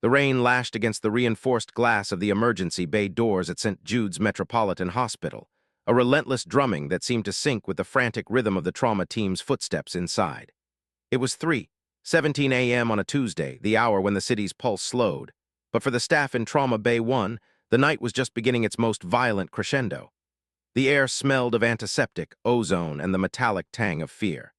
The rain lashed against the reinforced glass of the emergency bay doors at St. Jude's Metropolitan Hospital, a relentless drumming that seemed to sync with the frantic rhythm of the trauma team's footsteps inside. It was 3:17 a.m. on a Tuesday, the hour when the city's pulse slowed. But for the staff in Trauma Bay 1, the night was just beginning its most violent crescendo. The air smelled of antiseptic, ozone, and the metallic tang of fear.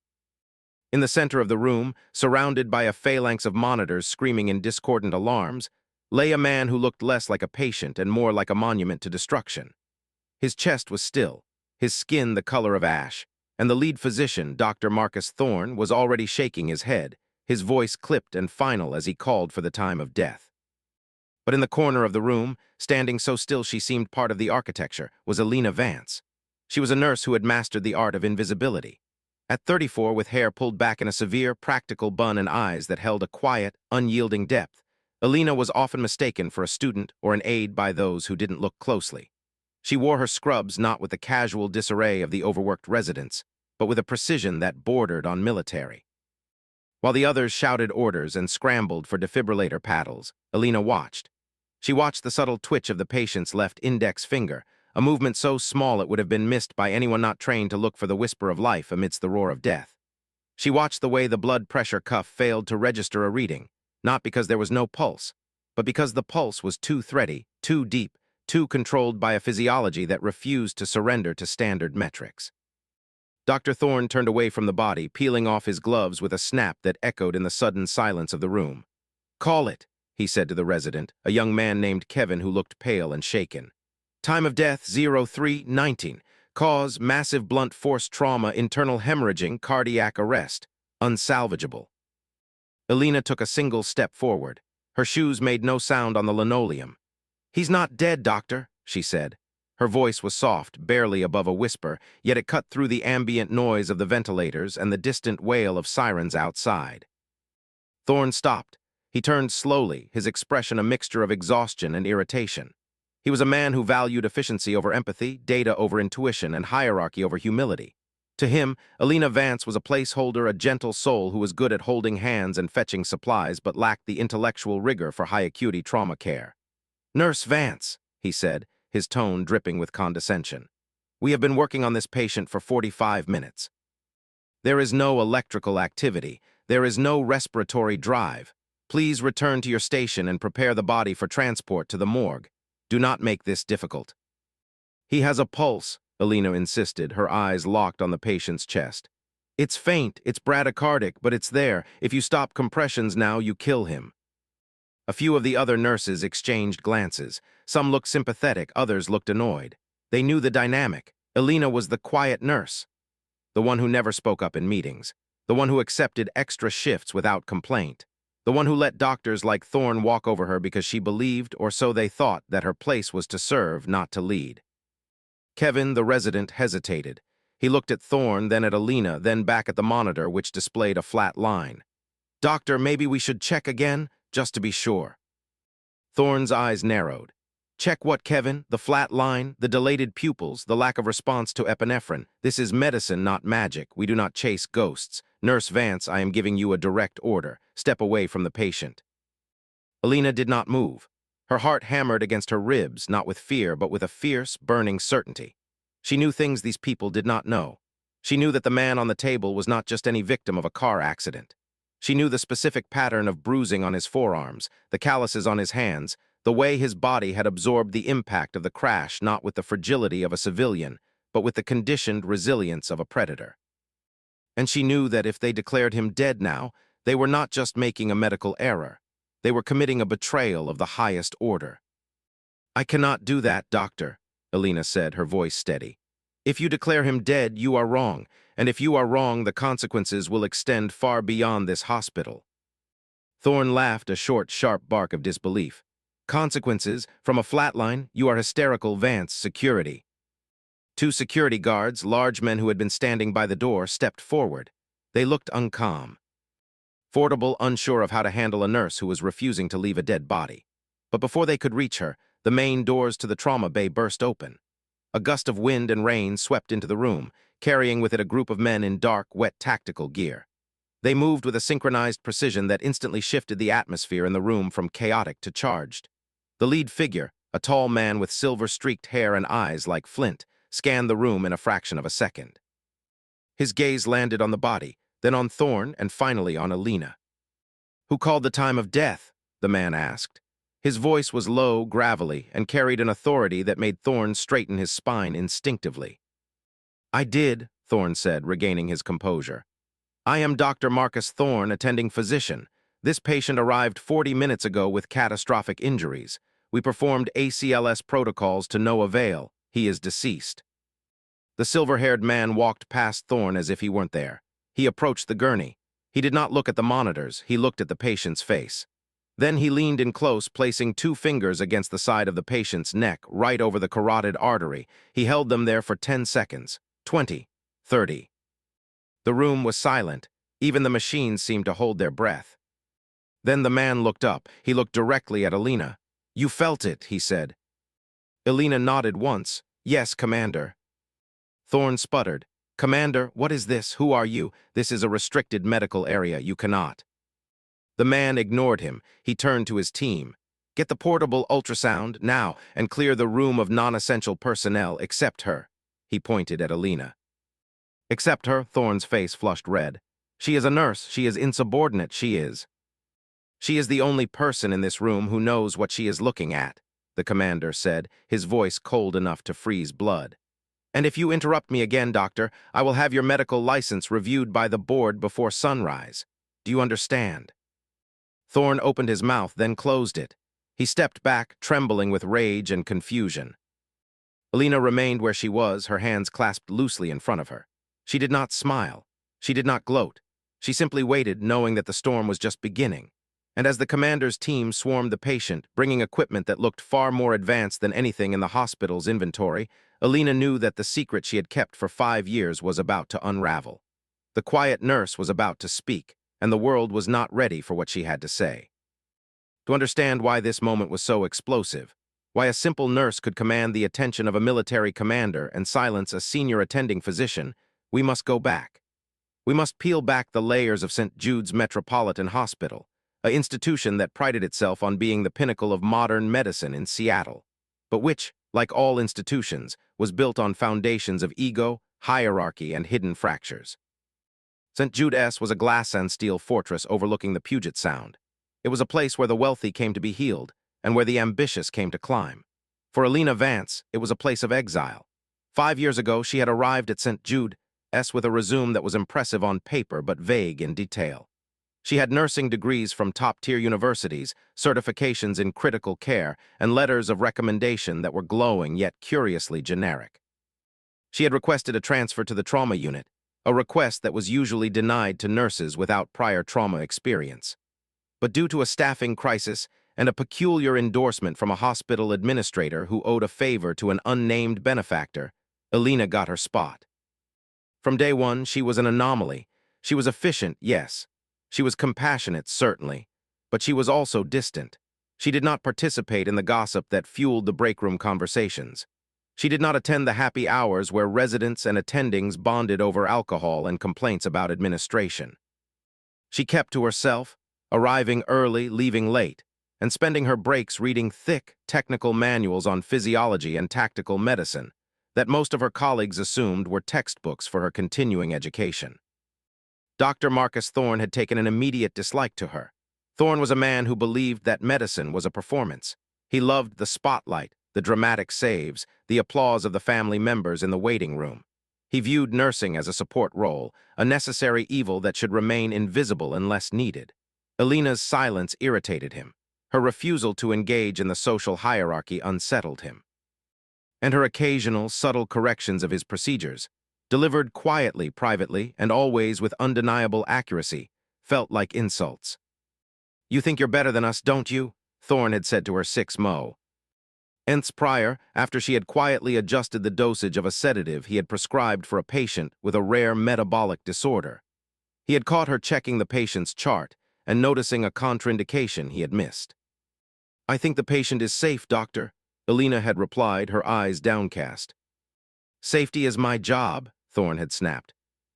In the center of the room, surrounded by a phalanx of monitors screaming in discordant alarms, lay a man who looked less like a patient and more like a monument to destruction. His chest was still, his skin the color of ash, and the lead physician, Dr. Marcus Thorne, was already shaking his head, his voice clipped and final as he called for the time of death. But in the corner of the room, standing so still she seemed part of the architecture, was Alina Vance. She was a nurse who had mastered the art of invisibility. At 34, with hair pulled back in a severe, practical bun and eyes that held a quiet, unyielding depth, Alina was often mistaken for a student or an aide by those who didn't look closely. She wore her scrubs not with the casual disarray of the overworked residents, but with a precision that bordered on military. While the others shouted orders and scrambled for defibrillator paddles, Alina watched. She watched the subtle twitch of the patient's left index finger, a movement so small it would have been missed by anyone not trained to look for the whisper of life amidst the roar of death. She watched the way the blood pressure cuff failed to register a reading, not because there was no pulse, but because the pulse was too thready, too deep, too controlled by a physiology that refused to surrender to standard metrics. Dr. Thorne turned away from the body, peeling off his gloves with a snap that echoed in the sudden silence of the room. "Call it," he said to the resident, a young man named Kevin who looked pale and shaken. "Time of death 03:19. Cause massive blunt force trauma, internal hemorrhaging, cardiac arrest. Unsalvageable." Alina took a single step forward. Her shoes made no sound on the linoleum. "He's not dead, doctor," she said. Her voice was soft, barely above a whisper, yet it cut through the ambient noise of the ventilators and the distant wail of sirens outside. Thorne stopped. He turned slowly, his expression a mixture of exhaustion and irritation. He was a man who valued efficiency over empathy, data over intuition, and hierarchy over humility. To him, Alina Vance was a placeholder, a gentle soul who was good at holding hands and fetching supplies but lacked the intellectual rigor for high-acuity trauma care. "Nurse Vance," he said, his tone dripping with condescension. "We have been working on this patient for 45 minutes. There is no electrical activity. There is no respiratory drive. Please return to your station and prepare the body for transport to the morgue. Do not make this difficult." "He has a pulse," Alina insisted, her eyes locked on the patient's chest. "It's faint, it's bradycardic, but it's there. If you stop compressions now, you kill him." A few of the other nurses exchanged glances. Some looked sympathetic, others looked annoyed. They knew the dynamic. Alina was the quiet nurse, the one who never spoke up in meetings, the one who accepted extra shifts without complaint, the one who let doctors like Thorne walk over her because she believed, or so they thought, that her place was to serve, not to lead. Kevin, the resident, hesitated. He looked at Thorne, then at Alina, then back at the monitor, which displayed a flat line. "Doctor, maybe we should check again, just to be sure." Thorne's eyes narrowed. "Check what, Kevin? The flat line, the dilated pupils, the lack of response to epinephrine. This is medicine, not magic. We do not chase ghosts. Nurse Vance, I am giving you a direct order. Step away from the patient." Alina did not move. Her heart hammered against her ribs, not with fear, but with a fierce, burning certainty. She knew things these people did not know. She knew that the man on the table was not just any victim of a car accident. She knew the specific pattern of bruising on his forearms, the calluses on his hands, the way his body had absorbed the impact of the crash, not with the fragility of a civilian, but with the conditioned resilience of a predator. And she knew that if they declared him dead now, they were not just making a medical error. They were committing a betrayal of the highest order. "I cannot do that, doctor," Alina said, her voice steady. "If you declare him dead, you are wrong, and if you are wrong, the consequences will extend far beyond this hospital." Thorne laughed, a short, sharp bark of disbelief. "Consequences? From a flatline? You are hysterical, Vance. Security." Two security guards, large men who had been standing by the door, stepped forward. They looked uncalm. Fortable, unsure of how to handle a nurse who was refusing to leave a dead body. But before they could reach her, the main doors to the trauma bay burst open. A gust of wind and rain swept into the room, carrying with it a group of men in dark, wet tactical gear. They moved with a synchronized precision that instantly shifted the atmosphere in the room from chaotic to charged. The lead figure, a tall man with silver-streaked hair and eyes like flint, scanned the room in a fraction of a second. His gaze landed on the body, then on Thorne, and finally on Alina. "Who called the time of death?" the man asked. His voice was low, gravelly, and carried an authority that made Thorne straighten his spine instinctively. "I did," Thorne said, regaining his composure. "I am Dr. Marcus Thorne, attending physician. This patient arrived 40 minutes ago with catastrophic injuries. We performed ACLS protocols to no avail. He is deceased." The silver-haired man walked past Thorne as if he weren't there. He approached the gurney. He did not look at the monitors, he looked at the patient's face. Then he leaned in close, placing 2 fingers against the side of the patient's neck, right over the carotid artery. He held them there for 10 seconds, 20, 30. The room was silent. Even the machines seemed to hold their breath. Then the man looked up. He looked directly at Alina. "You felt it," he said. Alina nodded once. "Yes, Commander." Thorne sputtered. "Commander, what is this? Who are you? This is a restricted medical area. You cannot." The man ignored him. He turned to his team. "Get the portable ultrasound, now, and clear the room of non-essential personnel, except her." He pointed at Alina. "Except her?" Thorne's face flushed red. "She is a nurse. She is insubordinate. She is." "She is the only person in this room who knows what she is looking at," the commander said, his voice cold enough to freeze blood. "And if you interrupt me again, doctor, I will have your medical license reviewed by the board before sunrise. Do you understand?" Thorne opened his mouth, then closed it. He stepped back, trembling with rage and confusion. Alina remained where she was, her hands clasped loosely in front of her. She did not smile. She did not gloat. She simply waited, knowing that the storm was just beginning. And as the commander's team swarmed the patient, bringing equipment that looked far more advanced than anything in the hospital's inventory, Alina knew that the secret she had kept for 5 years was about to unravel. The quiet nurse was about to speak, and the world was not ready for what she had to say. To understand why this moment was so explosive, why a simple nurse could command the attention of a military commander and silence a senior attending physician, we must go back. We must peel back the layers of St. Jude's Metropolitan Hospital, an institution that prided itself on being the pinnacle of modern medicine in Seattle, but which, like all institutions, was built on foundations of ego, hierarchy, and hidden fractures. St. Jude's was a glass and steel fortress overlooking the Puget Sound. It was a place where the wealthy came to be healed, and where the ambitious came to climb. For Alina Vance, it was a place of exile. 5 years ago, she had arrived at St. Jude's with a resume that was impressive on paper but vague in detail. She had nursing degrees from top-tier universities, certifications in critical care, and letters of recommendation that were glowing yet curiously generic. She had requested a transfer to the trauma unit, a request that was usually denied to nurses without prior trauma experience. But due to a staffing crisis and a peculiar endorsement from a hospital administrator who owed a favor to an unnamed benefactor, Alina got her spot. From day one, she was an anomaly. She was efficient, yes. She was compassionate, certainly. But she was also distant. She did not participate in the gossip that fueled the break-room conversations. She did not attend the happy hours where residents and attendings bonded over alcohol and complaints about administration. She kept to herself, arriving early, leaving late, and spending her breaks reading thick, technical manuals on physiology and tactical medicine that most of her colleagues assumed were textbooks for her continuing education. Dr. Marcus Thorne had taken an immediate dislike to her. Thorne was a man who believed that medicine was a performance. He loved the spotlight, the dramatic saves, the applause of the family members in the waiting room. He viewed nursing as a support role, a necessary evil that should remain invisible unless needed. Alina's silence irritated him. Her refusal to engage in the social hierarchy unsettled him. And her occasional, subtle corrections of his procedures, delivered quietly, privately, and always with undeniable accuracy, felt like insults. "You think you're better than us, don't you?" Thorne had said to her 6 months prior, after she had quietly adjusted the dosage of a sedative he had prescribed for a patient with a rare metabolic disorder. He had caught her checking the patient's chart and noticing a contraindication he had missed. "I think the patient is safe, doctor," Alina had replied, her eyes downcast. "Safety is my job," Thorne had snapped.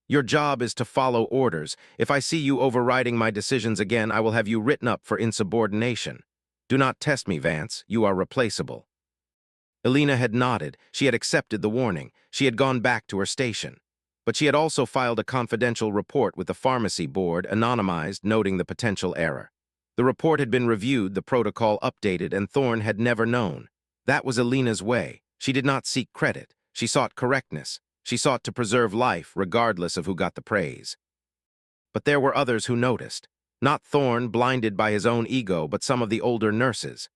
Your job is to follow orders. If I see you overriding my decisions again, I will have you written up for insubordination. Do not test me, Vance. You are replaceable." Elena had nodded. She had accepted the warning. She had gone back to her station. But she had also filed a confidential report with the pharmacy board, anonymized, noting the potential error. The report had been reviewed, the protocol updated, and Thorne had never known. That was Elena's way. She did not seek credit. She sought correctness. She sought to preserve life, regardless of who got the praise. But there were others who noticed. Not Thorne, blinded by his own ego, but some of the older nurses.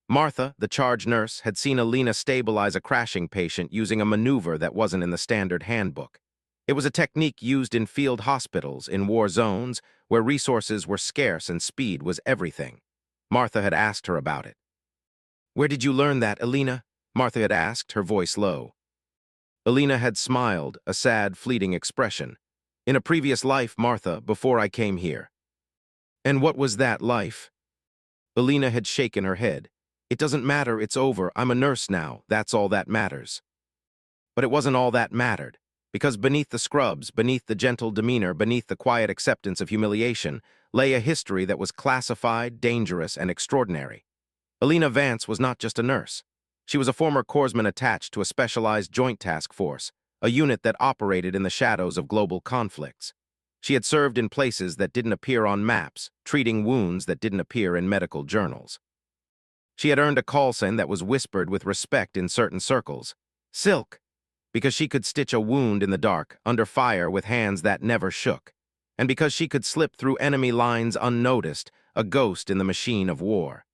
Martha, the charge nurse, had seen Elena stabilize a crashing patient using a maneuver that wasn't in the standard handbook. It was a technique used in field hospitals, in war zones, where resources were scarce and speed was everything. Martha had asked her about it. "Where did you learn that, Elena?" Martha had asked, her voice low. Elena had smiled, a sad, fleeting expression. "In a previous life, Martha, before I came here." "And what was that life?" Elena had shaken her head. "It doesn't matter, it's over. I'm a nurse now, that's all that matters." But it wasn't all that mattered, because beneath the scrubs, beneath the gentle demeanor, beneath the quiet acceptance of humiliation, lay a history that was classified, dangerous, and extraordinary. Elena Vance was not just a nurse. She was a former corpsman attached to a specialized joint task force, a unit that operated in the shadows of global conflicts. She had served in places that didn't appear on maps, treating wounds that didn't appear in medical journals. She had earned a call sign that was whispered with respect in certain circles. Silk, because she could stitch a wound in the dark, under fire with hands that never shook, and because she could slip through enemy lines unnoticed, a ghost in the machine of war.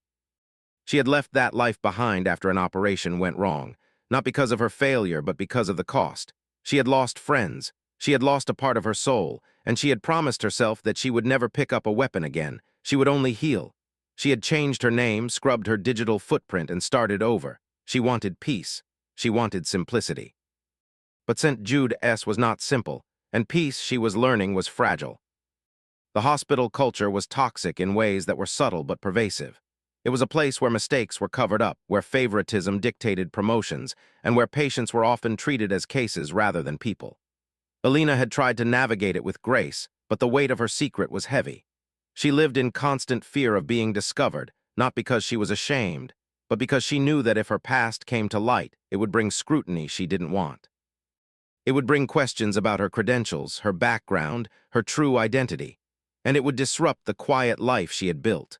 She had left that life behind after an operation went wrong, not because of her failure, but because of the cost. She had lost friends, she had lost a part of her soul, and she had promised herself that she would never pick up a weapon again. She would only heal. She had changed her name, scrubbed her digital footprint, and started over. She wanted peace. She wanted simplicity. But St. Jude S. was not simple, and peace, she was learning, was fragile. The hospital culture was toxic in ways that were subtle but pervasive. It was a place where mistakes were covered up, where favoritism dictated promotions, and where patients were often treated as cases rather than people. Elena had tried to navigate it with grace, but the weight of her secret was heavy. She lived in constant fear of being discovered, not because she was ashamed, but because she knew that if her past came to light, it would bring scrutiny she didn't want. It would bring questions about her credentials, her background, her true identity, and it would disrupt the quiet life she had built.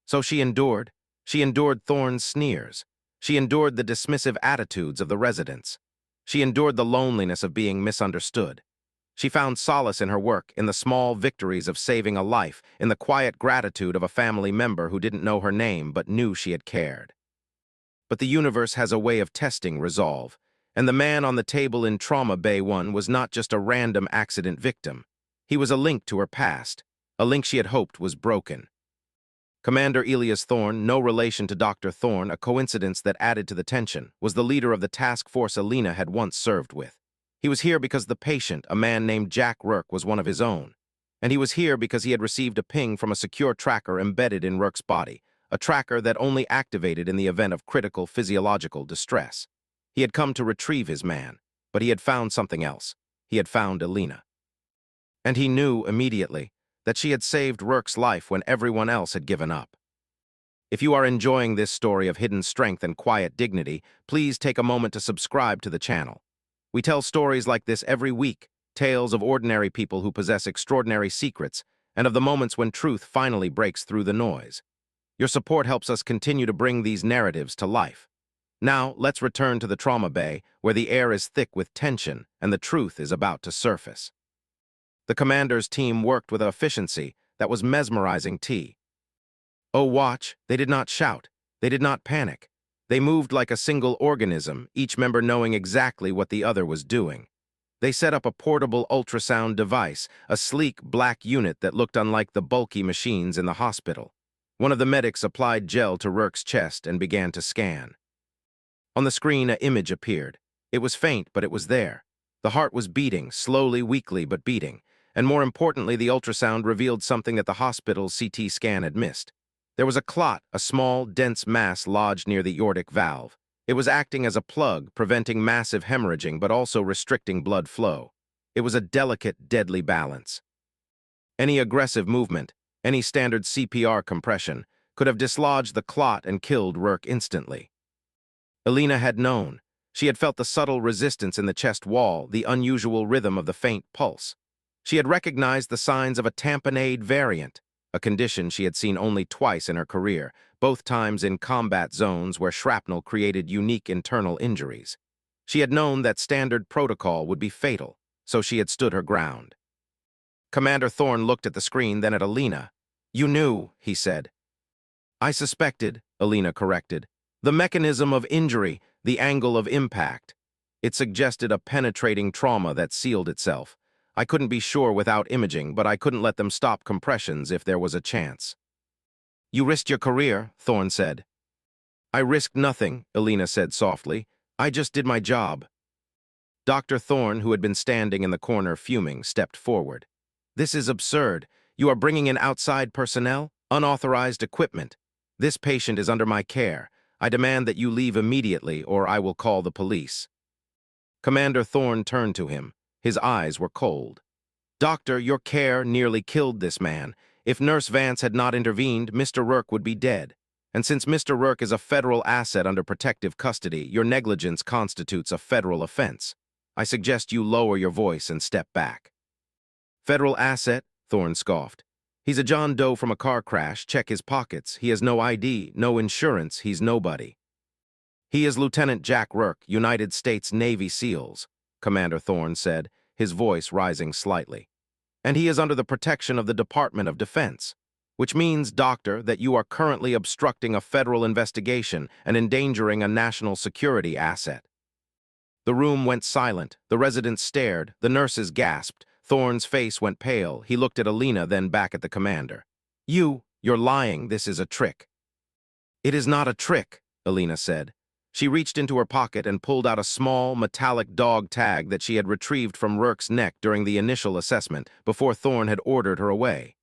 So she endured. She endured Thorne's sneers. She endured the dismissive attitudes of the residents. She endured the loneliness of being misunderstood. She found solace in her work, in the small victories of saving a life, in the quiet gratitude of a family member who didn't know her name but knew she had cared. But the universe has a way of testing resolve, and the man on the table in Trauma Bay 1 was not just a random accident victim. He was a link to her past, a link she had hoped was broken. Commander Elias Thorne, no relation to Dr. Thorne, a coincidence that added to the tension, was the leader of the task force Elena had once served with. He was here because the patient, a man named Jack Rourke, was one of his own. And he was here because he had received a ping from a secure tracker embedded in Rourke's body, a tracker that only activated in the event of critical physiological distress. He had come to retrieve his man, but he had found something else. He had found Elena. And he knew immediately that she had saved Rourke's life when everyone else had given up. If you are enjoying this story of hidden strength and quiet dignity, please take a moment to subscribe to the channel. We tell stories like this every week, tales of ordinary people who possess extraordinary secrets, and of the moments when truth finally breaks through the noise. Your support helps us continue to bring these narratives to life. Now, let's return to the Trauma Bay, where the air is thick with tension and the truth is about to surface. The commander's team worked with an efficiency that was mesmerizing. Oh, watch, they did not shout. They did not panic. They moved like a single organism, each member knowing exactly what the other was doing. They set up a portable ultrasound device, a sleek black unit that looked unlike the bulky machines in the hospital. One of the medics applied gel to Rourke's chest and began to scan. On the screen, an image appeared. It was faint, but it was there. The heart was beating, slowly, weakly, but beating. And more importantly, the ultrasound revealed something that the hospital's CT scan had missed. There was a clot, a small, dense mass lodged near the aortic valve. It was acting as a plug, preventing massive hemorrhaging but also restricting blood flow. It was a delicate, deadly balance. Any aggressive movement, any standard CPR compression, could have dislodged the clot and killed Rourke instantly. Alina had known. She had felt the subtle resistance in the chest wall, the unusual rhythm of the faint pulse. She had recognized the signs of a tamponade variant, a condition she had seen only twice in her career, both times in combat zones where shrapnel created unique internal injuries. She had known that standard protocol would be fatal, so she had stood her ground. Commander Thorne looked at the screen, then at Alina. "You knew," he said. "I suspected," Alina corrected. "The mechanism of injury, the angle of impact. It suggested a penetrating trauma that sealed itself. I couldn't be sure without imaging, but I couldn't let them stop compressions if there was a chance." "You risked your career," Thorne said. "I risked nothing," Alina said softly. "I just did my job." Dr. Thorne, who had been standing in the corner fuming, stepped forward. "This is absurd. You are bringing in outside personnel, unauthorized equipment. This patient is under my care. I demand that you leave immediately, or I will call the police." Commander Thorne turned to him. His eyes were cold. "Doctor, your care nearly killed this man. If Nurse Vance had not intervened, Mr. Rourke would be dead. And since Mr. Rourke is a federal asset under protective custody, your negligence constitutes a federal offense. I suggest you lower your voice and step back." "Federal asset?" Thorne scoffed. "He's a John Doe from a car crash. Check his pockets. He has no ID, no insurance. He's nobody." "He is Lieutenant Jack Rourke, United States Navy SEALs," Commander Thorne said, his voice rising slightly. "And he is under the protection of the Department of Defense. Which means, Doctor, that you are currently obstructing a federal investigation and endangering a national security asset." The room went silent. The residents stared. The nurses gasped. Thorne's face went pale. He looked at Alina, then back at the commander. You're lying. This is a trick." "It is not a trick," Alina said. She reached into her pocket and pulled out a small, metallic dog tag that she had retrieved from Rourke's neck during the initial assessment, before Thorne had ordered her away.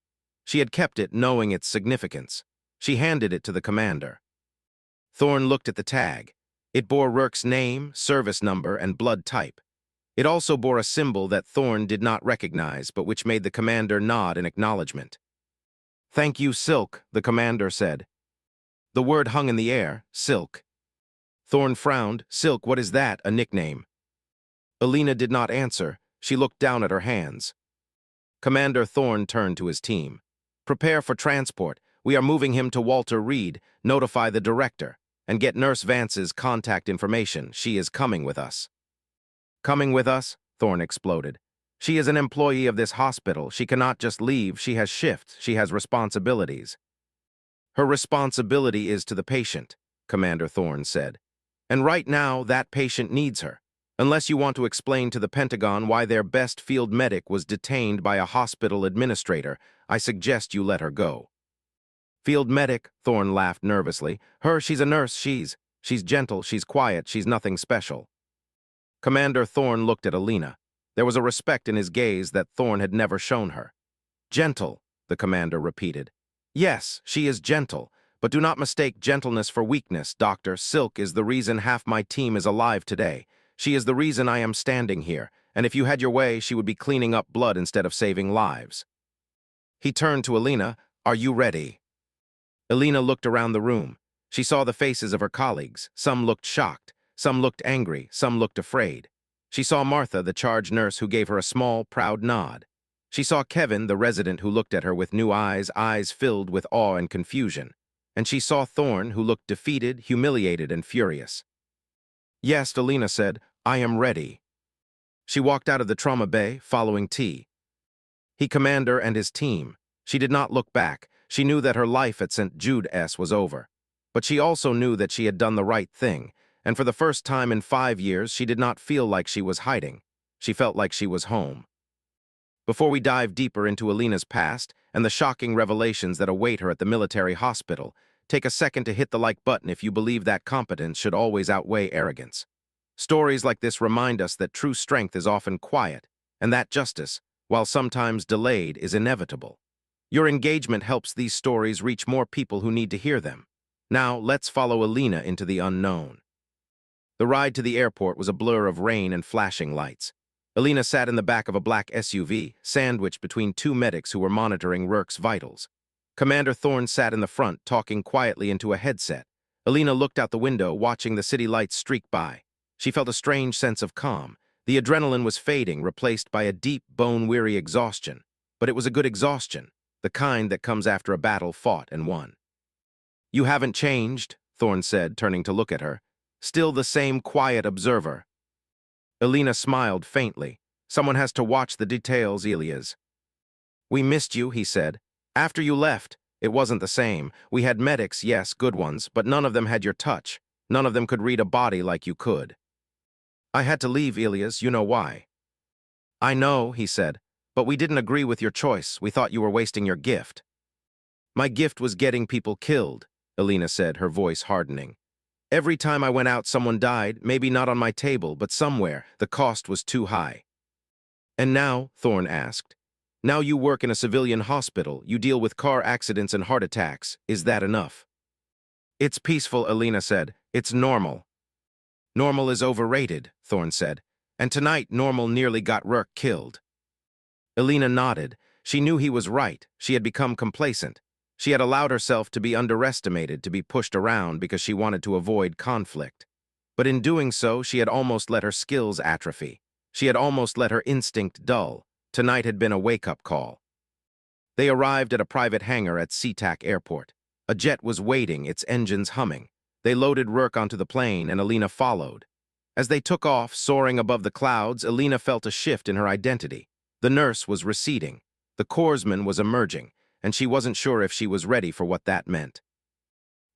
She had kept it, knowing its significance. She handed it to the commander. Thorne looked at the tag. It bore Rourke's name, service number, and blood type. It also bore a symbol that Thorne did not recognize, but which made the commander nod in acknowledgement. "Thank you, Silk," the commander said. The word hung in the air, Silk. Thorne frowned. "Silk, what is that, a nickname?" Alina did not answer. She looked down at her hands. Commander Thorne turned to his team. "Prepare for transport. We are moving him to Walter Reed. Notify the director. And get Nurse Vance's contact information. She is coming with us." "Coming with us?" Thorne exploded. "She is an employee of this hospital. She cannot just leave. She has shifts. She has responsibilities." "Her responsibility is to the patient," Commander Thorne said. "And right now, that patient needs her. Unless you want to explain to the Pentagon why their best field medic was detained by a hospital administrator, I suggest you let her go." "Field medic," Thorne laughed nervously. She's a nurse. She's gentle, she's quiet, she's nothing special." Commander Thorne looked at Alina. There was a respect in his gaze that Thorne had never shown her. "Gentle," the commander repeated. "Yes, she is gentle, but do not mistake gentleness for weakness, Doctor. Silk is the reason half my team is alive today. She is the reason I am standing here, and if you had your way, she would be cleaning up blood instead of saving lives." He turned to Alina. "Are you ready?" Alina looked around the room. She saw the faces of her colleagues. Some looked shocked, some looked angry, some looked afraid. She saw Martha, the charge nurse, who gave her a small, proud nod. She saw Kevin, the resident, who looked at her with new eyes filled with awe and confusion. And she saw Thorne, who looked defeated, humiliated, and furious. "Yes," Alina said, "I am ready." She walked out of the trauma bay, following T. He, commander, and his team. She did not look back. She knew that her life at St. Jude S. was over. But she also knew that she had done the right thing, and for the first time in 5 years, she did not feel like she was hiding. She felt like she was home. Before we dive deeper into Alina's past and the shocking revelations that await her at the military hospital, take a second to hit the like button if you believe that competence should always outweigh arrogance. Stories like this remind us that true strength is often quiet, and that justice, while sometimes delayed, is inevitable. Your engagement helps these stories reach more people who need to hear them. Now, let's follow Alina into the unknown. The ride to the airport was a blur of rain and flashing lights. Alina sat in the back of a black SUV, sandwiched between two medics who were monitoring Rourke's vitals. Commander Thorne sat in the front, talking quietly into a headset. Alina looked out the window, watching the city lights streak by. She felt a strange sense of calm. The adrenaline was fading, replaced by a deep, bone-weary exhaustion. But it was a good exhaustion, the kind that comes after a battle fought and won. "You haven't changed," Thorne said, turning to look at her. "Still the same quiet observer." Alina smiled faintly. "Someone has to watch the details, Elias." "We missed you," he said. "After you left, it wasn't the same. We had medics, yes, good ones, but none of them had your touch. None of them could read a body like you could." "I had to leave, Elias, you know why." "I know," he said, "but we didn't agree with your choice. We thought you were wasting your gift." "My gift was getting people killed," Alina said, her voice hardening. "Every time I went out, someone died, maybe not on my table, but somewhere. The cost was too high." "And now," Thorne asked, "now you work in a civilian hospital, you deal with car accidents and heart attacks. Is that enough?" "It's peaceful," Alina said. "It's normal." "Normal is overrated," Thorne said. "And tonight, normal nearly got Rourke killed." Alina nodded. She knew he was right. She had become complacent. She had allowed herself to be underestimated, to be pushed around because she wanted to avoid conflict. But in doing so, she had almost let her skills atrophy. She had almost let her instinct dull. Tonight had been a wake-up call. They arrived at a private hangar at SeaTac Airport. A jet was waiting, its engines humming. They loaded Rourke onto the plane, and Alina followed. As they took off, soaring above the clouds, Alina felt a shift in her identity. The nurse was receding. The corpsman was emerging, and she wasn't sure if she was ready for what that meant.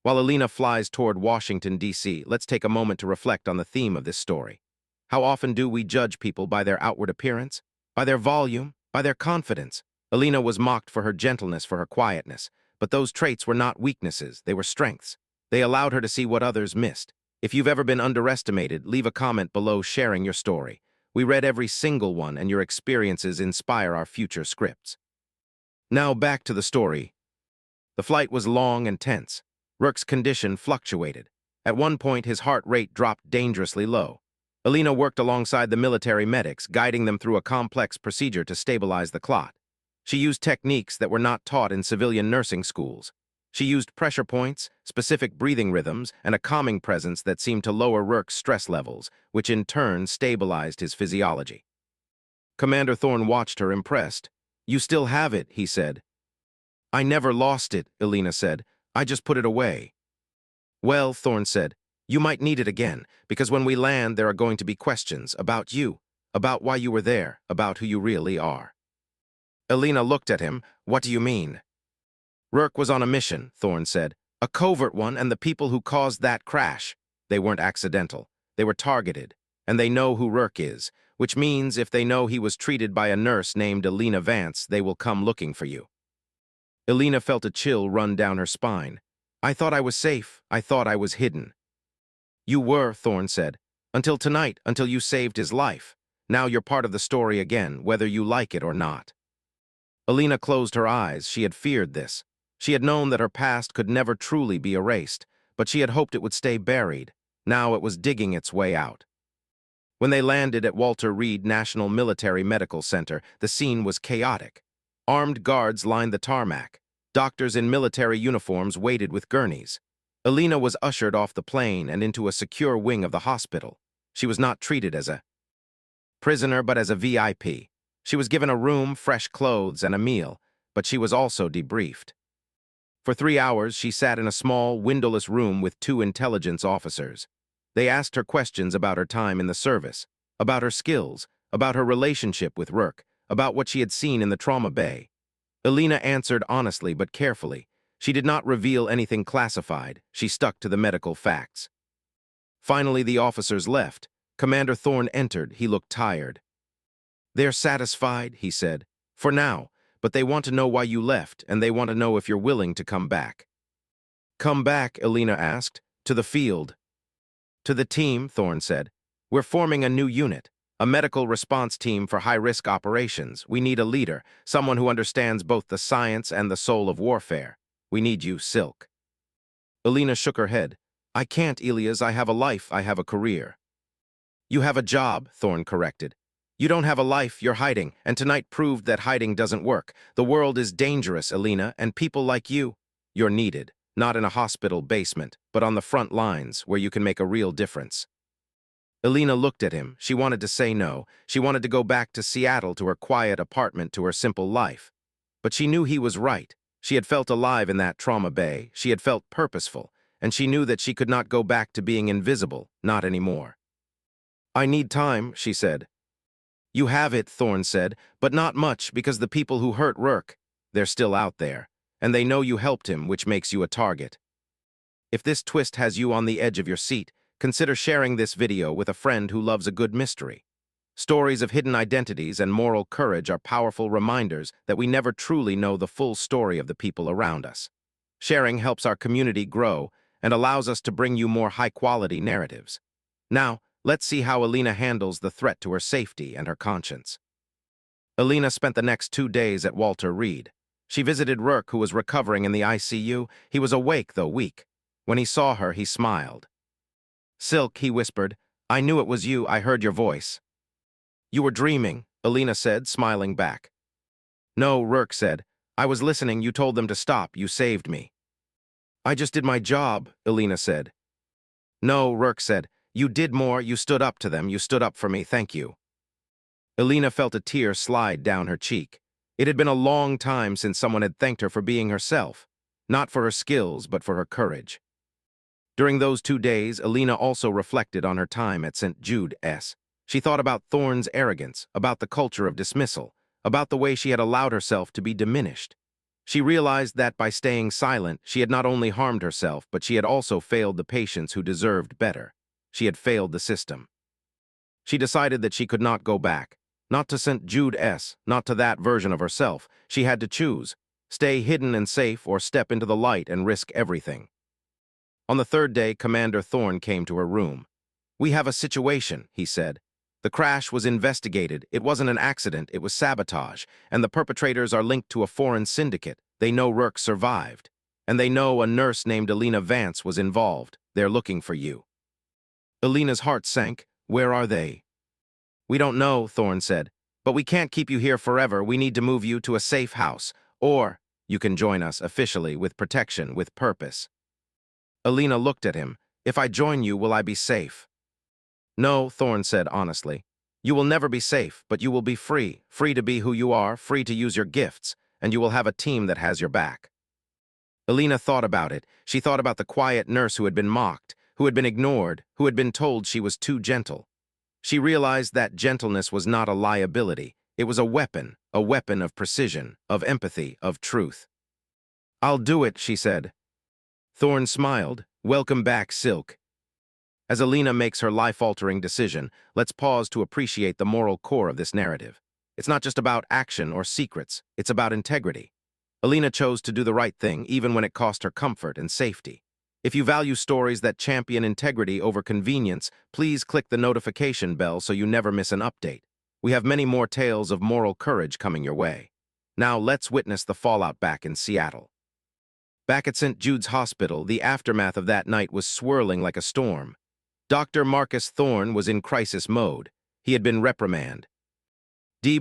While Alina flies toward Washington, D.C., let's take a moment to reflect on the theme of this story. How often do we judge people by their outward appearance, by their volume, by their confidence? Alina was mocked for her gentleness, for her quietness, but those traits were not weaknesses, they were strengths. They allowed her to see what others missed. If you've ever been underestimated, leave a comment below sharing your story. We read every single one, and your experiences inspire our future scripts. Now back to the story. The flight was long and tense. Rourke's condition fluctuated. At one point, his heart rate dropped dangerously low. Alina worked alongside the military medics, guiding them through a complex procedure to stabilize the clot. She used techniques that were not taught in civilian nursing schools. She used pressure points, specific breathing rhythms, and a calming presence that seemed to lower Rourke's stress levels, which in turn stabilized his physiology. Commander Thorne watched her, impressed. "You still have it," he said. "I never lost it," Alina said. "I just put it away." "Well," Thorne said, "you might need it again, because when we land, there are going to be questions about you, about why you were there, about who you really are." Alina looked at him. "What do you mean?" "Rourke was on a mission," Thorne said. "A covert one, and the people who caused that crash. They weren't accidental. They were targeted. And they know who Rourke is, which means if they know he was treated by a nurse named Alina Vance, they will come looking for you." Alina felt a chill run down her spine. "I thought I was safe. I thought I was hidden." "You were," Thorne said. "Until tonight, until you saved his life. Now you're part of the story again, whether you like it or not." Alina closed her eyes. She had feared this. She had known that her past could never truly be erased, but she had hoped it would stay buried. Now it was digging its way out. When they landed at Walter Reed National Military Medical Center, the scene was chaotic. Armed guards lined the tarmac. Doctors in military uniforms waited with gurneys. Alina was ushered off the plane and into a secure wing of the hospital. She was not treated as a prisoner, but as a VIP. She was given a room, fresh clothes, and a meal, but she was also debriefed. For 3 hours, she sat in a small, windowless room with 2 intelligence officers. They asked her questions about her time in the service, about her skills, about her relationship with Rourke, about what she had seen in the trauma bay. Alina answered honestly but carefully. She did not reveal anything classified. She stuck to the medical facts. Finally, the officers left. Commander Thorne entered. He looked tired. "They're satisfied," he said, "for now, but they want to know why you left, and they want to know if you're willing to come back." "Come back?" Alina asked. "To the field." "To the team," Thorne said. "We're forming a new unit, a medical response team for high-risk operations. We need a leader, someone who understands both the science and the soul of warfare. We need you, Silk." Alina shook her head. "I can't, Elias. I have a life. I have a career." "You have a job," Thorne corrected. You don't have a life, you're hiding, and tonight proved that hiding doesn't work. The world is dangerous, Elena, and people like you're needed, not in a hospital basement, but on the front lines, where you can make a real difference. Elena looked at him. She wanted to say no. She wanted to go back to Seattle, to her quiet apartment, to her simple life. But she knew he was right. She had felt alive in that trauma bay. She had felt purposeful, and she knew that she could not go back to being invisible, not anymore. I need time, she said. You have it, Thorne said, but not much, because the people who hurt Rourke, they're still out there, and they know you helped him, which makes you a target. If this twist has you on the edge of your seat, consider sharing this video with a friend who loves a good mystery. Stories of hidden identities and moral courage are powerful reminders that we never truly know the full story of the people around us. Sharing helps our community grow and allows us to bring you more high-quality narratives. Now, let's see how Elena handles the threat to her safety and her conscience. Elena spent the next 2 days at Walter Reed. She visited Rourke, who was recovering in the ICU. He was awake, though weak. When he saw her, he smiled. Silk, he whispered, I knew it was you. I heard your voice. You were dreaming, Elena said, smiling back. No, Rourke said. I was listening. You told them to stop. You saved me. I just did my job, Elena said. No, Rourke said. You did more. You stood up to them. You stood up for me. Thank you. Elena felt a tear slide down her cheek. It had been a long time since someone had thanked her for being herself, not for her skills, but for her courage. During those 2 days, Elena also reflected on her time at St. Jude's. She thought about Thorne's arrogance, about the culture of dismissal, about the way she had allowed herself to be diminished. She realized that by staying silent, she had not only harmed herself, but she had also failed the patients who deserved better. She had failed the system. She decided that she could not go back. Not to St. Jude's, not to that version of herself. She had to choose. Stay hidden and safe, or step into the light and risk everything. On the 3rd day, Commander Thorne came to her room. We have a situation, he said. The crash was investigated. It wasn't an accident, it was sabotage, and the perpetrators are linked to a foreign syndicate. They know Rourke survived, and they know a nurse named Elena Vance was involved. They're looking for you. Elena's heart sank. Where are they? We don't know, Thorne said, but we can't keep you here forever. We need to move you to a safe house, or you can join us officially with protection, with purpose. Elena looked at him. If I join you, will I be safe? No, Thorne said honestly. You will never be safe, but you will be free, free to be who you are, free to use your gifts, and you will have a team that has your back. Elena thought about it. She thought about the quiet nurse who had been mocked, who had been ignored, who had been told she was too gentle. She realized that gentleness was not a liability. It was a weapon of precision, of empathy, of truth. I'll do it, she said. Thorne smiled. Welcome back, Silk. As Elena makes her life-altering decision, let's pause to appreciate the moral core of this narrative. It's not just about action or secrets, it's about integrity. Elena chose to do the right thing even when it cost her comfort and safety. If you value stories that champion integrity over convenience, please click the notification bell so you never miss an update. We have many more tales of moral courage coming your way. Now let's witness the fallout back in Seattle. Back at St. Jude's Hospital, the aftermath of that night was swirling like a storm. Dr. Marcus Thorne was in crisis mode. He had been reprimanded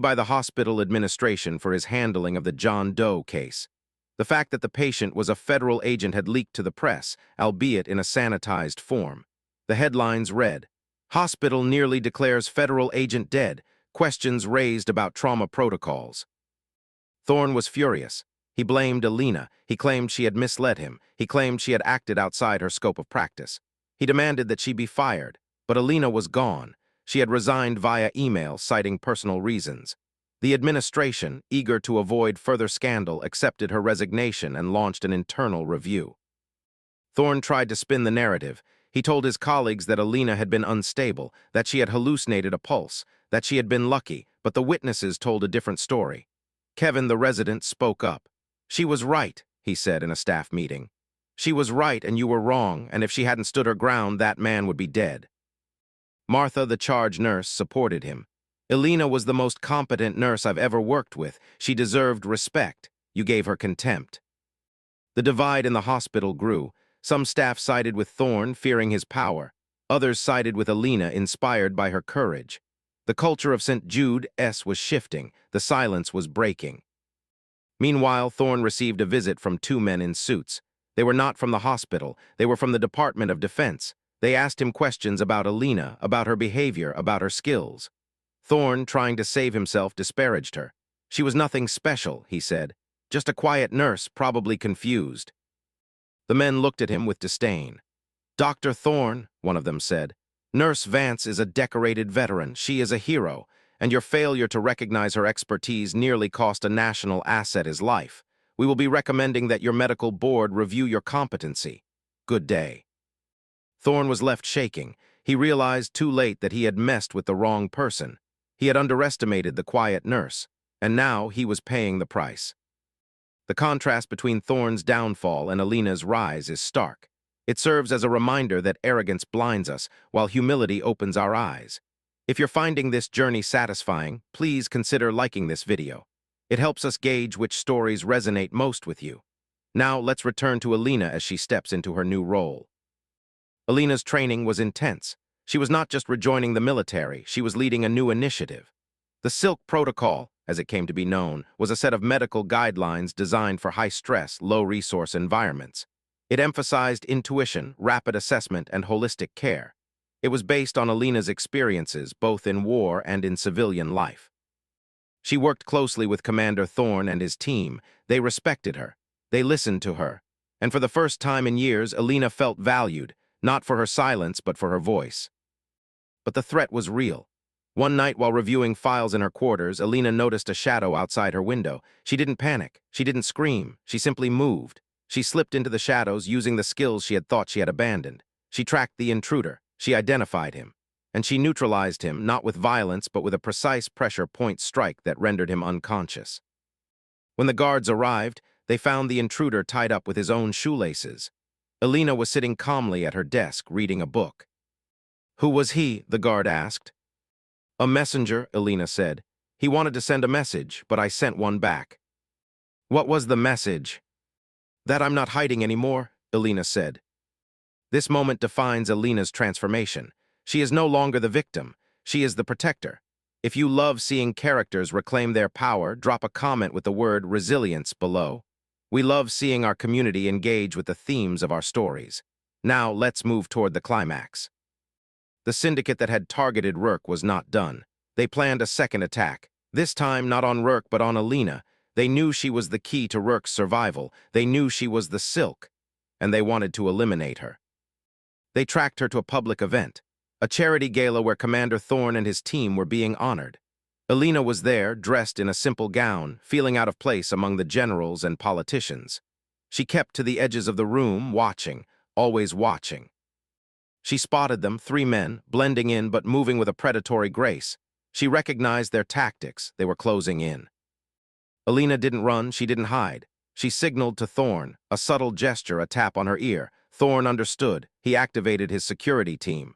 by the hospital administration for his handling of the John Doe case. The fact that the patient was a federal agent had leaked to the press, albeit in a sanitized form. The headlines read, "Hospital nearly declares federal agent dead. Questions raised about trauma protocols." Thorne was furious. He blamed Elena. He claimed she had misled him. He claimed she had acted outside her scope of practice. He demanded that she be fired, but Elena was gone. She had resigned via email, citing personal reasons. The administration, eager to avoid further scandal, accepted her resignation and launched an internal review. Thorne tried to spin the narrative. He told his colleagues that Elena had been unstable, that she had hallucinated a pulse, that she had been lucky, but the witnesses told a different story. Kevin, the resident, spoke up. She was right, he said in a staff meeting. She was right and you were wrong, and if she hadn't stood her ground, that man would be dead. Martha, the charge nurse, supported him. Elena was the most competent nurse I've ever worked with. She deserved respect. You gave her contempt. The divide in the hospital grew. Some staff sided with Thorne, fearing his power. Others sided with Elena, inspired by her courage. The culture of St. Jude's was shifting. The silence was breaking. Meanwhile, Thorne received a visit from two men in suits. They were not from the hospital. They were from the Department of Defense. They asked him questions about Alina, about her behavior, about her skills. Thorne, trying to save himself, disparaged her. She was nothing special, he said. Just a quiet nurse, probably confused. The men looked at him with disdain. Dr. Thorne, one of them said, Nurse Vance is a decorated veteran. She is a hero, and your failure to recognize her expertise nearly cost a national asset his life. We will be recommending that your medical board review your competency. Good day. Thorne was left shaking. He realized too late that he had messed with the wrong person. He had underestimated the quiet nurse, and now he was paying the price. The contrast between Thorne's downfall and Alina's rise is stark. It serves as a reminder that arrogance blinds us, while humility opens our eyes. If you're finding this journey satisfying, please consider liking this video. It helps us gauge which stories resonate most with you. Now, let's return to Alina as she steps into her new role. Alina's training was intense. She was not just rejoining the military, she was leading a new initiative. The Silk Protocol, as it came to be known, was a set of medical guidelines designed for high-stress, low-resource environments. It emphasized intuition, rapid assessment, and holistic care. It was based on Alina's experiences, both in war and in civilian life. She worked closely with Commander Thorne and his team. They respected her. They listened to her. And for the first time in years, Alina felt valued, not for her silence, but for her voice. But the threat was real. One night, while reviewing files in her quarters, Alina noticed a shadow outside her window. She didn't panic. She didn't scream. She simply moved. She slipped into the shadows using the skills she had thought she had abandoned. She tracked the intruder. She identified him. And she neutralized him, not with violence, but with a precise pressure point strike that rendered him unconscious. When the guards arrived, they found the intruder tied up with his own shoelaces. Alina was sitting calmly at her desk, reading a book. Who was he? The guard asked. A messenger, Alina said. He wanted to send a message, but I sent one back. What was the message? That I'm not hiding anymore, Alina said. This moment defines Alina's transformation. She is no longer the victim. She is the protector. If you love seeing characters reclaim their power, drop a comment with the word resilience below. We love seeing our community engage with the themes of our stories. Now, let's move toward the climax. The syndicate that had targeted Rourke was not done. They planned a second attack. This time, not on Rourke, but on Alina. They knew she was the key to Rourke's survival. They knew she was the Silk, and they wanted to eliminate her. They tracked her to a public event, a charity gala where Commander Thorne and his team were being honored. Alina was there, dressed in a simple gown, feeling out of place among the generals and politicians. She kept to the edges of the room, watching, always watching. She spotted them, 3 men, blending in but moving with a predatory grace. She recognized their tactics. They were closing in. Alina didn't run, she didn't hide. She signaled to Thorne, a subtle gesture, a tap on her ear. Thorne understood. He activated his security team.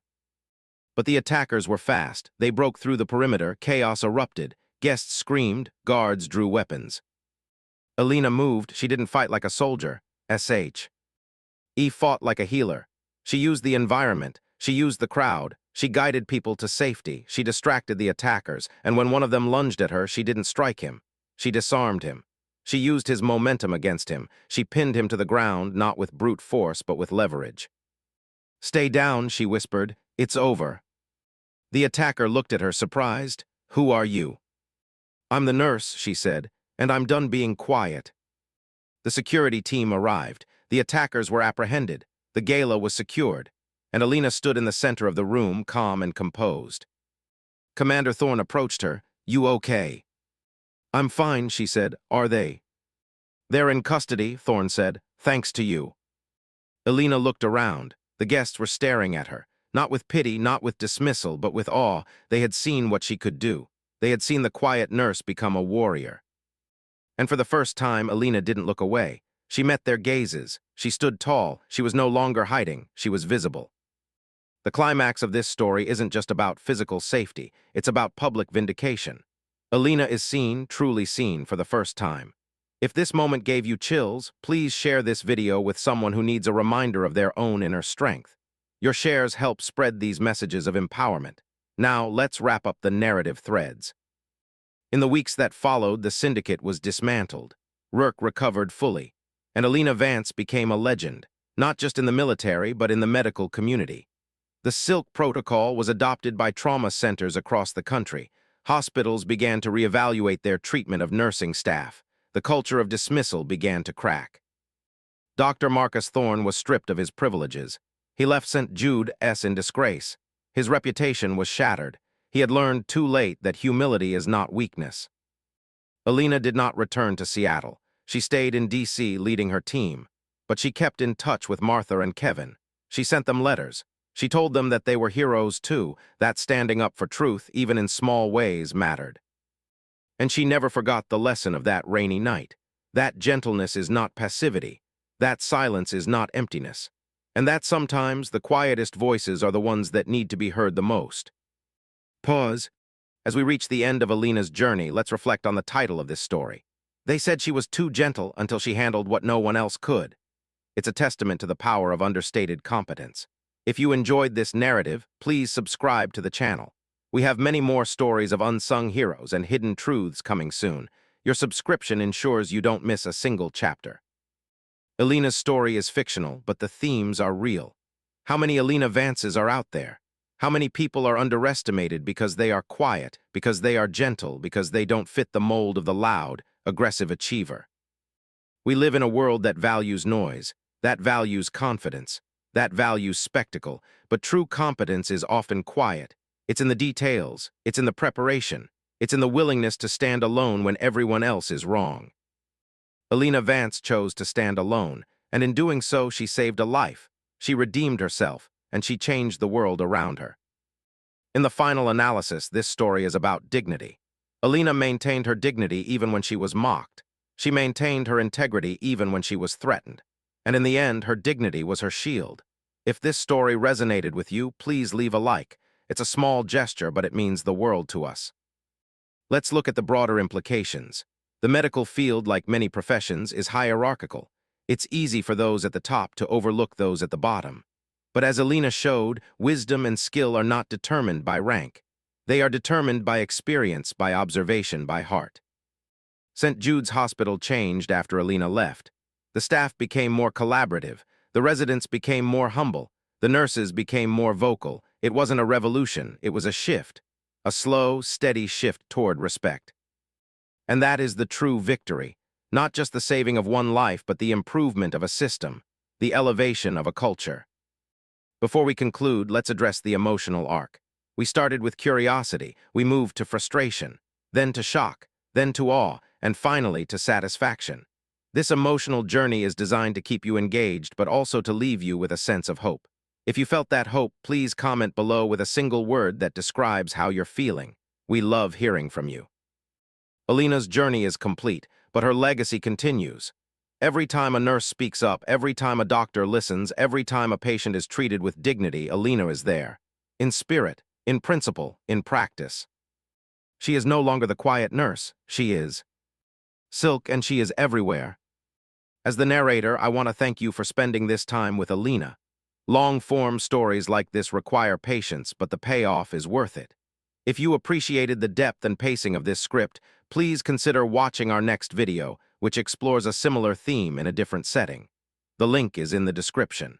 But the attackers were fast. They broke through the perimeter. Chaos erupted. Guests screamed. Guards drew weapons. Alina moved. She didn't fight like a soldier. She fought like a healer. She used the environment. She used the crowd. She guided people to safety. She distracted the attackers. And when one of them lunged at her, she didn't strike him. She disarmed him. She used his momentum against him. She pinned him to the ground, not with brute force, but with leverage. Stay down, she whispered. It's over. The attacker looked at her, surprised. Who are you? I'm the nurse, she said, and I'm done being quiet. The security team arrived. The attackers were apprehended. The gala was secured, and Alina stood in the center of the room, calm and composed. Commander Thorne approached her. You okay? I'm fine, she said. Are they? They're in custody, Thorne said. Thanks to you. Alina looked around. The guests were staring at her. Not with pity, not with dismissal, but with awe. They had seen what she could do. They had seen the quiet nurse become a warrior. And for the first time, Alina didn't look away. She met their gazes. She stood tall. She was no longer hiding. She was visible. The climax of this story isn't just about physical safety. It's about public vindication. Alina is seen, truly seen, for the first time. If this moment gave you chills, please share this video with someone who needs a reminder of their own inner strength. Your shares help spread these messages of empowerment. Now, let's wrap up the narrative threads. In the weeks that followed, the syndicate was dismantled. Rourke recovered fully, and Alina Vance became a legend, not just in the military, but in the medical community. The Silk Protocol was adopted by trauma centers across the country. Hospitals began to reevaluate their treatment of nursing staff. The culture of dismissal began to crack. Dr. Marcus Thorne was stripped of his privileges. He left St. Jude's in disgrace. His reputation was shattered. He had learned too late that humility is not weakness. Alina did not return to Seattle. She stayed in D.C. leading her team. But she kept in touch with Martha and Kevin. She sent them letters. She told them that they were heroes too, that standing up for truth, even in small ways, mattered. And she never forgot the lesson of that rainy night. That gentleness is not passivity. That silence is not emptiness. And that sometimes the quietest voices are the ones that need to be heard the most. Pause. As we reach the end of Alina's journey, let's reflect on the title of this story. They said she was too gentle until she handled what no one else could. It's a testament to the power of understated competence. If you enjoyed this narrative, please subscribe to the channel. We have many more stories of unsung heroes and hidden truths coming soon. Your subscription ensures you don't miss a single chapter. Alina's story is fictional, but the themes are real. How many Alina Vances are out there? How many people are underestimated because they are quiet, because they are gentle, because they don't fit the mold of the loud, aggressive achiever? We live in a world that values noise, that values confidence, that values spectacle, but true competence is often quiet. It's in the details, it's in the preparation, it's in the willingness to stand alone when everyone else is wrong. Alina Vance chose to stand alone, and in doing so, she saved a life. She redeemed herself, and she changed the world around her. In the final analysis, this story is about dignity. Alina maintained her dignity even when she was mocked. She maintained her integrity even when she was threatened. And in the end, her dignity was her shield. If this story resonated with you, please leave a like. It's a small gesture, but it means the world to us. Let's look at the broader implications. The medical field, like many professions, is hierarchical. It's easy for those at the top to overlook those at the bottom. But as Alina showed, wisdom and skill are not determined by rank. They are determined by experience, by observation, by heart. St. Jude's Hospital changed after Alina left. The staff became more collaborative. The residents became more humble. The nurses became more vocal. It wasn't a revolution, it was a shift. A slow, steady shift toward respect. And that is the true victory. Not just the saving of one life, but the improvement of a system. The elevation of a culture. Before we conclude, let's address the emotional arc. We started with curiosity, we moved to frustration, then to shock, then to awe, and finally to satisfaction. This emotional journey is designed to keep you engaged, but also to leave you with a sense of hope. If you felt that hope, please comment below with a single word that describes how you're feeling. We love hearing from you. Alina's journey is complete, but her legacy continues. Every time a nurse speaks up, every time a doctor listens, every time a patient is treated with dignity, Alina is there. In spirit, in principle, in practice. She is no longer the quiet nurse. She is Silk, and she is everywhere. As the narrator, I want to thank you for spending this time with Alina. Long-form stories like this require patience, but the payoff is worth it. If you appreciated the depth and pacing of this script, please consider watching our next video, which explores a similar theme in a different setting. The link is in the description.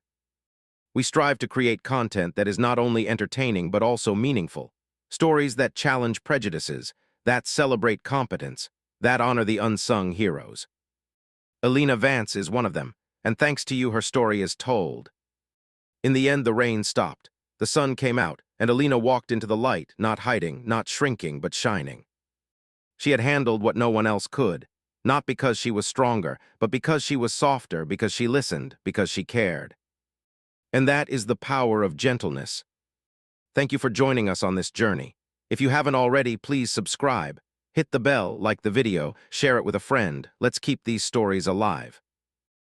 We strive to create content that is not only entertaining but also meaningful. Stories that challenge prejudices, that celebrate competence, that honor the unsung heroes. Alina Vance is one of them, and thanks to you, her story is told. In the end, the rain stopped. The sun came out, and Alina walked into the light, not hiding, not shrinking, but shining. She had handled what no one else could, not because she was stronger, but because she was softer, because she listened, because she cared. And that is the power of gentleness. Thank you for joining us on this journey. If you haven't already, please subscribe. Hit the bell, like the video, share it with a friend. Let's keep these stories alive.